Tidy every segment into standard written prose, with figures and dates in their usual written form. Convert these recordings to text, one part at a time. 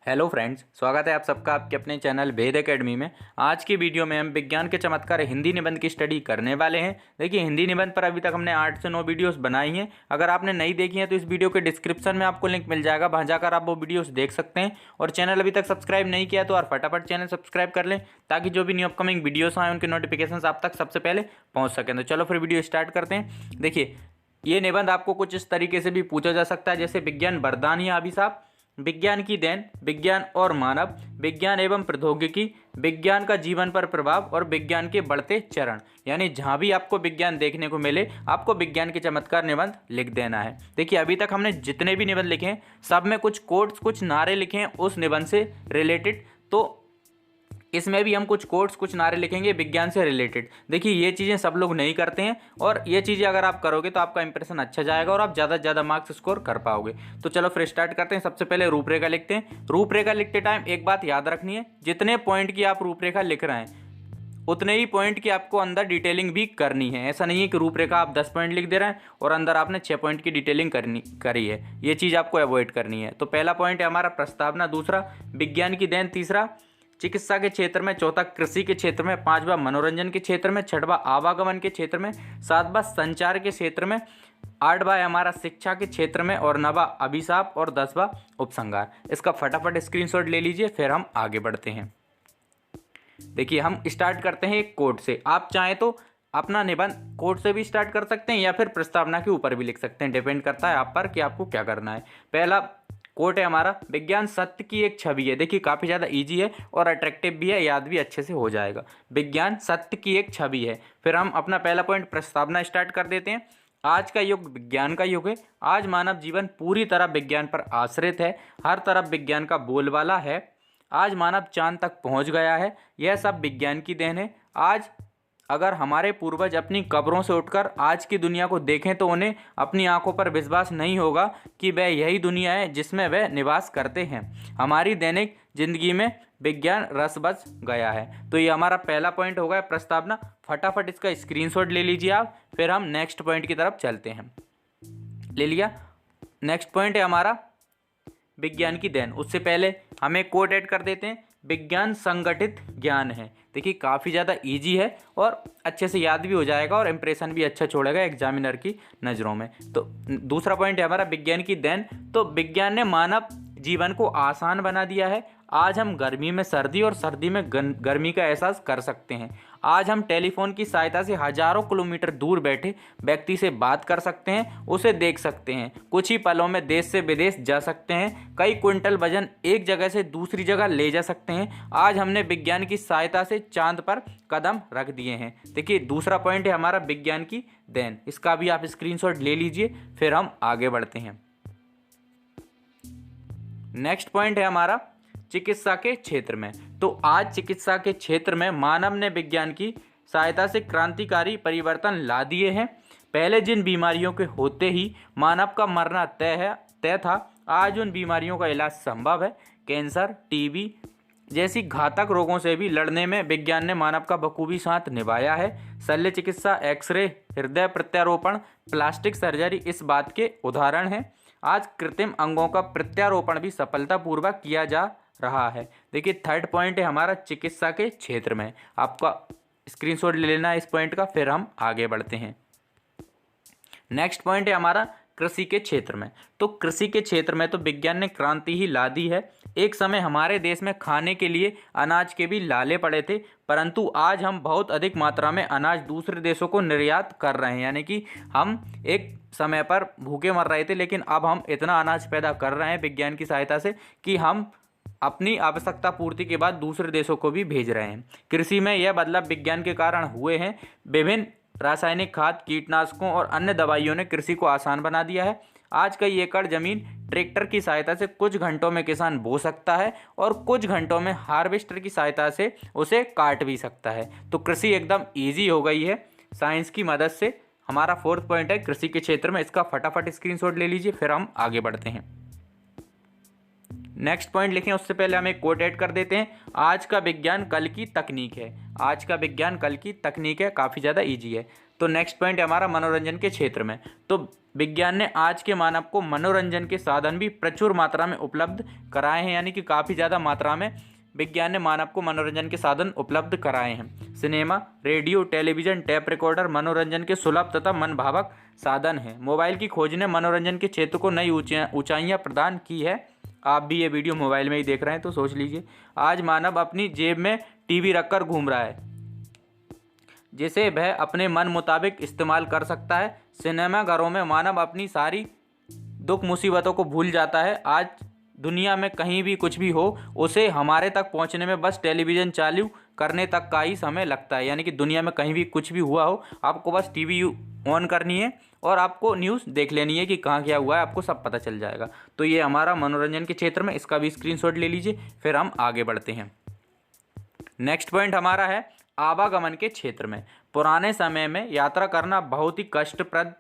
Hello friends, स्वागत है आप सबका आपके अपने चैनल वेद एकेडमी में। आज की वीडियो में हम विज्ञान के चमत्कार हिंदी निबंध की स्टडी करने वाले हैं। देखिए, हिंदी निबंध पर अभी तक हमने 8 से 9 वीडियोस बनाई हैं। अगर आपने नहीं देखी हैं तो इस वीडियो के डिस्क्रिप्शन में आपको लिंक मिल जाएगा, वहाँ जाकर आप वो वीडियोस देख सकते हैं। और चैनल अभी तक सब्सक्राइब नहीं किया तो और फटाफट चैनल सब्सक्राइब कर लें, ताकि जो भी न्यू अपकमिंग वीडियोस आए उनके नोटिफिकेशन आप तक सबसे पहले पहुँच सकें। तो चलो फिर वीडियो स्टार्ट करते हैं। देखिए, ये निबंध आपको कुछ इस तरीके से भी पूछा जा सकता है, जैसे विज्ञान वरदान या अभिशाप, विज्ञान की देन, विज्ञान और मानव, विज्ञान एवं प्रौद्योगिकी, विज्ञान का जीवन पर प्रभाव और विज्ञान के बढ़ते चरण। यानी जहां भी आपको विज्ञान देखने को मिले, आपको विज्ञान के चमत्कार निबंध लिख देना है। देखिए, अभी तक हमने जितने भी निबंध लिखे हैं सब में कुछ कोट्स, कुछ नारे लिखे हैं उस निबंध से रिलेटेड। तो इसमें भी हम कुछ कोट्स, कुछ नारे लिखेंगे विज्ञान से रिलेटेड। देखिए, ये चीज़ें सब लोग नहीं करते हैं, और ये चीज़ें अगर आप करोगे तो आपका इंप्रेशन अच्छा जाएगा और आप ज़्यादा से ज़्यादा मार्क्स स्कोर कर पाओगे। तो चलो फिर स्टार्ट करते हैं। सबसे पहले रूपरेखा लिखते हैं। रूपरेखा लिखते टाइम एक बात याद रखनी है, जितने पॉइंट की आप रूपरेखा लिख रहे हैं उतने ही पॉइंट की आपको अंदर डिटेलिंग भी करनी है। ऐसा नहीं है कि रूपरेखा आप 10 पॉइंट लिख दे रहे हैं और अंदर आपने 6 पॉइंट की डिटेलिंग करी है। ये चीज़ आपको अवॉइड करनी है। तो पहला पॉइंट है हमारा प्रस्तावना, दूसरा विज्ञान की देन, तीसरा चिकित्सा के क्षेत्र में, चौथा कृषि के क्षेत्र में, पांचवा मनोरंजन के क्षेत्र में, छठवा आवागमन के क्षेत्र में, सातवां संचार के क्षेत्र में, आठवां हमारा शिक्षा के क्षेत्र में, और नवा अभिशाप, और 10वां उपसंहार। इसका फटाफट स्क्रीनशॉट ले लीजिए, फिर हम आगे बढ़ते हैं। देखिए, हम स्टार्ट करते हैं एक कोट से। आप चाहें तो अपना निबंध कोट से भी स्टार्ट कर सकते हैं या फिर प्रस्तावना के ऊपर भी लिख सकते हैं। डिपेंड करता है आप पर कि आपको क्या करना है। पहला कोट है हमारा, विज्ञान सत्य की एक छवि है। देखिए, काफ़ी ज़्यादा इजी है और अट्रैक्टिव भी है, याद भी अच्छे से हो जाएगा। विज्ञान सत्य की एक छवि है। फिर हम अपना पहला पॉइंट प्रस्तावना स्टार्ट कर देते हैं। आज का युग विज्ञान का युग है। आज मानव जीवन पूरी तरह विज्ञान पर आश्रित है। हर तरफ विज्ञान का बोलबाला है। आज मानव चांद तक पहुंच गया है। यह सब विज्ञान की देन है। आज अगर हमारे पूर्वज अपनी कब्रों से उठकर आज की दुनिया को देखें तो उन्हें अपनी आंखों पर विश्वास नहीं होगा कि वह यही दुनिया है जिसमें वह निवास करते हैं। हमारी दैनिक जिंदगी में विज्ञान रस बस गया है। तो ये हमारा पहला पॉइंट होगा प्रस्तावना। फटाफट इसका स्क्रीनशॉट ले लीजिए आप, फिर हम नेक्स्ट पॉइंट की तरफ चलते हैं। ले लिया। नेक्स्ट पॉइंट है हमारा विज्ञान की देन। उससे पहले हम एक कोट ऐड कर देते हैं, विज्ञान संगठित ज्ञान है। देखिए, काफ़ी ज़्यादा इजी है और अच्छे से याद भी हो जाएगा और इंप्रेशन भी अच्छा छोड़ेगा एग्जामिनर की नज़रों में। तो दूसरा पॉइंट है हमारा विज्ञान की देन। तो विज्ञान ने मानव जीवन को आसान बना दिया है। आज हम गर्मी में सर्दी और सर्दी में गर्मी का एहसास कर सकते हैं। आज हम टेलीफोन की सहायता से हजारों किलोमीटर दूर बैठे व्यक्ति से बात कर सकते हैं, उसे देख सकते हैं। कुछ ही पलों में देश से विदेश जा सकते हैं। कई क्विंटल वजन एक जगह से दूसरी जगह ले जा सकते हैं। आज हमने विज्ञान की सहायता से चांद पर कदम रख दिए हैं। देखिए, दूसरा पॉइंट है हमारा विज्ञान की देन। इसका भी आप स्क्रीनशॉट ले लीजिए, फिर हम आगे बढ़ते हैं। नेक्स्ट पॉइंट है हमारा चिकित्सा के क्षेत्र में। तो आज चिकित्सा के क्षेत्र में मानव ने विज्ञान की सहायता से क्रांतिकारी परिवर्तन ला दिए हैं। पहले जिन बीमारियों के होते ही मानव का मरना तय था, आज उन बीमारियों का इलाज संभव है। कैंसर, टीबी जैसी घातक रोगों से भी लड़ने में विज्ञान ने मानव का बखूबी साथ निभाया है। शल्य चिकित्सा, एक्सरे, हृदय प्रत्यारोपण, प्लास्टिक सर्जरी इस बात के उदाहरण हैं। आज कृत्रिम अंगों का प्रत्यारोपण भी सफलतापूर्वक किया जा रहा है। देखिए, थर्ड पॉइंट है हमारा चिकित्सा के क्षेत्र में। आपका स्क्रीनशॉट ले लेना है इस पॉइंट का, फिर हम आगे बढ़ते हैं। नेक्स्ट पॉइंट है हमारा कृषि के क्षेत्र में। तो कृषि के क्षेत्र में तो विज्ञान ने क्रांति ही ला दी है। एक समय हमारे देश में खाने के लिए अनाज के भी लाले पड़े थे, परंतु आज हम बहुत अधिक मात्रा में अनाज दूसरे देशों को निर्यात कर रहे हैं। यानी कि हम एक समय पर भूखे मर रहे थे, लेकिन अब हम इतना अनाज पैदा कर रहे हैं विज्ञान की सहायता से कि हम अपनी आवश्यकता पूर्ति के बाद दूसरे देशों को भी भेज रहे हैं। कृषि में यह बदलाव विज्ञान के कारण हुए हैं। विभिन्न रासायनिक खाद, कीटनाशकों और अन्य दवाइयों ने कृषि को आसान बना दिया है। आज कई एकड़ जमीन ट्रैक्टर की सहायता से कुछ घंटों में किसान बो सकता है और कुछ घंटों में हार्वेस्टर की सहायता से उसे काट भी सकता है। तो कृषि एकदम ईजी हो गई है साइंस की मदद से। हमारा फोर्थ पॉइंट है कृषि के क्षेत्र में। इसका फटाफट स्क्रीनशॉट ले लीजिए, फिर हम आगे बढ़ते हैं। नेक्स्ट पॉइंट लिखें उससे पहले हम एक कोट ऐड कर देते हैं, आज का विज्ञान कल की तकनीक है। आज का विज्ञान कल की तकनीक है, काफ़ी ज़्यादा इजी है। तो नेक्स्ट पॉइंट है हमारा मनोरंजन के क्षेत्र में। तो विज्ञान ने आज के मानव को मनोरंजन के साधन भी प्रचुर मात्रा में उपलब्ध कराए हैं, यानी कि काफ़ी ज़्यादा मात्रा में विज्ञान ने मानव को मनोरंजन के साधन उपलब्ध कराए हैं। Cinema, radio, television, tape recorder मनोरंजन के सुलभ तथा मनभावक साधन हैं। मोबाइल की खोज ने मनोरंजन के क्षेत्र को नई ऊंचाइयां प्रदान की है। आप भी ये वीडियो मोबाइल में ही देख रहे हैं तो सोच लीजिए, आज मानव अपनी जेब में टीवी रखकर घूम रहा है जिसे वह अपने मन मुताबिक इस्तेमाल कर सकता है। सिनेमाघरों में मानव अपनी सारी दुख मुसीबतों को भूल जाता है। आज दुनिया में कहीं भी कुछ भी हो, उसे हमारे तक पहुंचने में बस टेलीविज़न चालू करने तक का ही समय लगता है। यानी कि दुनिया में कहीं भी कुछ भी हुआ हो, आपको बस टीवी ऑन करनी है और आपको न्यूज़ देख लेनी है कि कहाँ क्या हुआ है, आपको सब पता चल जाएगा। तो ये हमारा मनोरंजन के क्षेत्र में, इसका भी स्क्रीनशॉट ले लीजिए, फिर हम आगे बढ़ते हैं। नेक्स्ट पॉइंट हमारा है आवागमन के क्षेत्र में। पुराने समय में यात्रा करना बहुत ही कष्टप्रद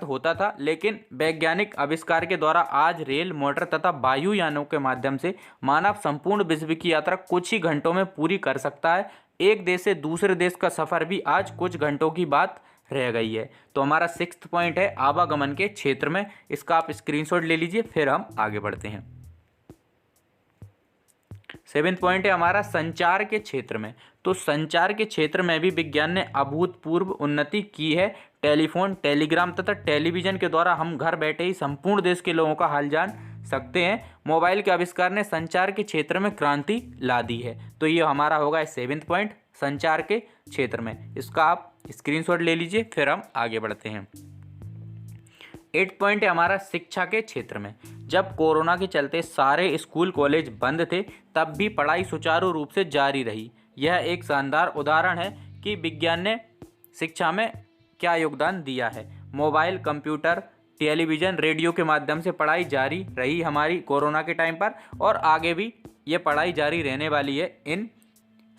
होता था, लेकिन वैज्ञानिक आविष्कार के द्वारा आज रेल, मोटर तथा वायुयानों के माध्यम से मानव संपूर्ण विश्व की यात्रा कुछ ही घंटों में पूरी कर सकता है। एक देश से दूसरे देश का सफ़र भी आज कुछ घंटों की बात रह गई है। तो हमारा 6th पॉइंट है आवागमन के क्षेत्र में, इसका आप स्क्रीनशॉट ले लीजिए, फिर हम आगे बढ़ते हैं। 7th पॉइंट है हमारा संचार के क्षेत्र में। तो संचार के क्षेत्र में भी विज्ञान ने अभूतपूर्व उन्नति की है। टेलीफोन, टेलीग्राम तथा टेलीविज़न के द्वारा हम घर बैठे ही संपूर्ण देश के लोगों का हाल जान सकते हैं। मोबाइल के आविष्कार ने संचार के क्षेत्र में क्रांति ला दी है। तो ये हमारा होगा 7th पॉइंट संचार के क्षेत्र में, इसका आप स्क्रीनशॉट ले लीजिए, फिर हम आगे बढ़ते हैं। 8th पॉइंट है हमारा शिक्षा के क्षेत्र में। जब कोरोना के चलते सारे स्कूल कॉलेज बंद थे, तब भी पढ़ाई सुचारू रूप से जारी रही। यह एक शानदार उदाहरण है कि विज्ञान ने शिक्षा में क्या योगदान दिया है। मोबाइल, कंप्यूटर, टेलीविज़न, रेडियो के माध्यम से पढ़ाई जारी रही हमारी कोरोना के टाइम पर, और आगे भी ये पढ़ाई जारी रहने वाली है इन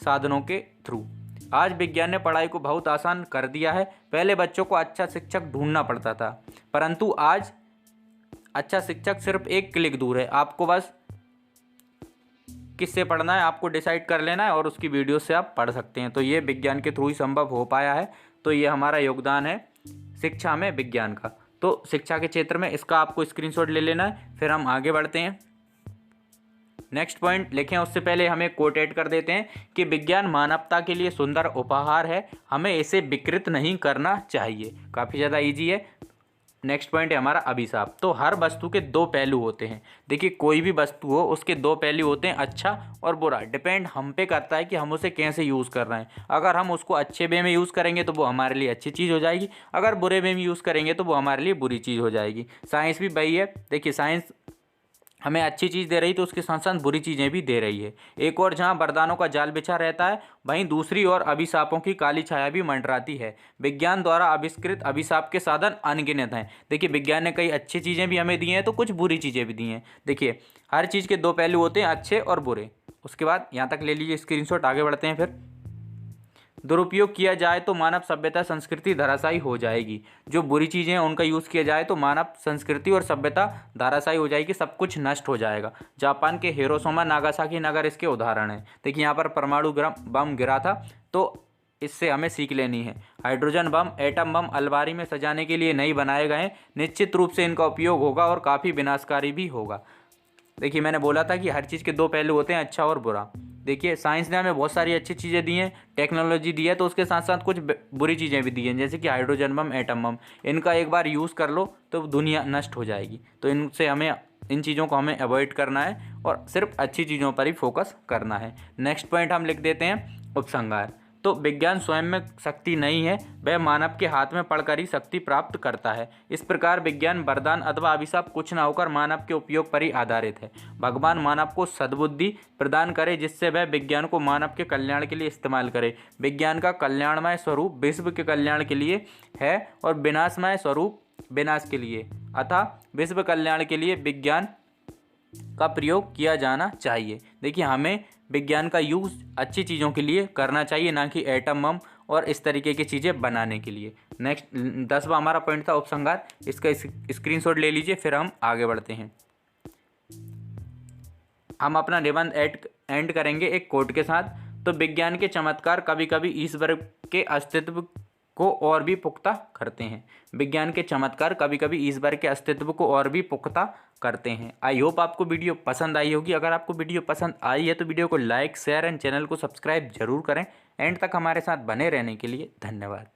साधनों के थ्रू। आज विज्ञान ने पढ़ाई को बहुत आसान कर दिया है। पहले बच्चों को अच्छा शिक्षक ढूंढना पड़ता था, परंतु आज अच्छा शिक्षक सिर्फ एक क्लिक दूर है। आपको बस किससे पढ़ना है आपको डिसाइड कर लेना है और उसकी वीडियो से आप पढ़ सकते हैं। तो ये विज्ञान के थ्रू ही संभव हो पाया है। तो ये हमारा योगदान है शिक्षा में विज्ञान का। तो शिक्षा के क्षेत्र में इसका आपको स्क्रीनशॉट ले लेना है, फिर हम आगे बढ़ते हैं। नेक्स्ट पॉइंट लिखें उससे पहले हमें कोट ऐड कर देते हैं कि विज्ञान मानवता के लिए सुंदर उपहार है, हमें इसे विकृत नहीं करना चाहिए। काफ़ी ज़्यादा इजी है। नेक्स्ट पॉइंट है हमारा अभिशाप। तो हर वस्तु के दो पहलू होते हैं। देखिए, कोई भी वस्तु हो उसके दो पहलू होते हैं, अच्छा और बुरा। डिपेंड हम पे करता है कि हम उसे कैसे यूज़ कर रहे हैं। अगर हम उसको अच्छे वे में यूज़ करेंगे तो वो हमारे लिए अच्छी चीज़ हो जाएगी, अगर बुरे वे में यूज़ करेंगे तो वो हमारे लिए बुरी चीज़ हो जाएगी। साइंस भी वही है। देखिए, साइंस हमें अच्छी चीज़ दे रही तो उसके साथ साथ बुरी चीज़ें भी दे रही है। एक और जहाँ वरदानों का जाल बिछा रहता है, वहीं दूसरी ओर अभिशापों की काली छाया भी मंडराती है। विज्ञान द्वारा आविष्कृत अभिशाप के साधन अनगिनत हैं। देखिए, विज्ञान ने कई अच्छी चीज़ें भी हमें दी हैं तो कुछ बुरी चीज़ें भी दी हैं। देखिए, हर चीज़ के दो पहलू होते हैं, अच्छे और बुरे। उसके बाद यहाँ तक ले लीजिए स्क्रीनशॉट, आगे बढ़ते हैं। फिर दुरुपयोग किया जाए तो मानव सभ्यता संस्कृति धराशायी हो जाएगी। जो बुरी चीज़ें हैं उनका यूज़ किया जाए तो मानव संस्कृति और सभ्यता धराशायी हो जाएगी, सब कुछ नष्ट हो जाएगा। जापान के हिरोशिमा नागासाकी नगर इसके उदाहरण हैं। देखिए, यहाँ पर परमाणु बम गिरा था, तो इससे हमें सीख लेनी है। हाइड्रोजन बम, एटम बम अलमारी में सजाने के लिए नहीं बनाए गए हैं। निश्चित रूप से इनका उपयोग होगा और काफ़ी विनाशकारी भी होगा। देखिए, मैंने बोला था कि हर चीज़ के दो पहलू होते हैं, अच्छा और बुरा। देखिए, साइंस ने हमें बहुत सारी अच्छी चीज़ें दी हैं, टेक्नोलॉजी दी है, तो उसके साथ साथ कुछ बुरी चीज़ें भी दी हैं, जैसे कि हाइड्रोजन बम, एटम बम। इनका एक बार यूज़ कर लो तो दुनिया नष्ट हो जाएगी। तो इनसे हमें, इन चीज़ों को हमें अवॉइड करना है और सिर्फ अच्छी चीज़ों पर ही फोकस करना है। नेक्स्ट पॉइंट हम लिख देते हैं उपसंहार। तो विज्ञान स्वयं में शक्ति नहीं है, वह मानव के हाथ में पड़कर ही शक्ति प्राप्त करता है। इस प्रकार विज्ञान वरदान अथवा अभिशाप कुछ न होकर मानव के उपयोग पर ही आधारित है। भगवान मानव को सद्बुद्धि प्रदान करे जिससे वह विज्ञान को मानव के कल्याण के लिए इस्तेमाल करे। विज्ञान का कल्याणमय स्वरूप विश्व के कल्याण के लिए है और विनाशमय स्वरूप विनाश के लिए, अतः विश्व कल्याण के लिए विज्ञान का प्रयोग किया जाना चाहिए। देखिए, हमें विज्ञान का यूज़ अच्छी चीज़ों के लिए करना चाहिए, ना कि एटम बम और इस तरीके की चीज़ें बनाने के लिए। नेक्स्ट 10वां हमारा पॉइंट था उपसंहार। इसका स्क्रीनशॉट ले लीजिए, फिर हम आगे बढ़ते हैं। हम अपना निबंध एंड करेंगे एक कोट के साथ। तो विज्ञान के चमत्कार कभी कभी ईश्वर के अस्तित्व को और भी पुख्ता करते हैं। विज्ञान के चमत्कार कभी कभी ईश्वर के अस्तित्व को और भी पुख्ता करते हैं। आई होप आपको वीडियो पसंद आई होगी। अगर आपको वीडियो पसंद आई है तो वीडियो को लाइक, शेयर एंड चैनल को सब्सक्राइब जरूर करें। एंड तक हमारे साथ बने रहने के लिए धन्यवाद।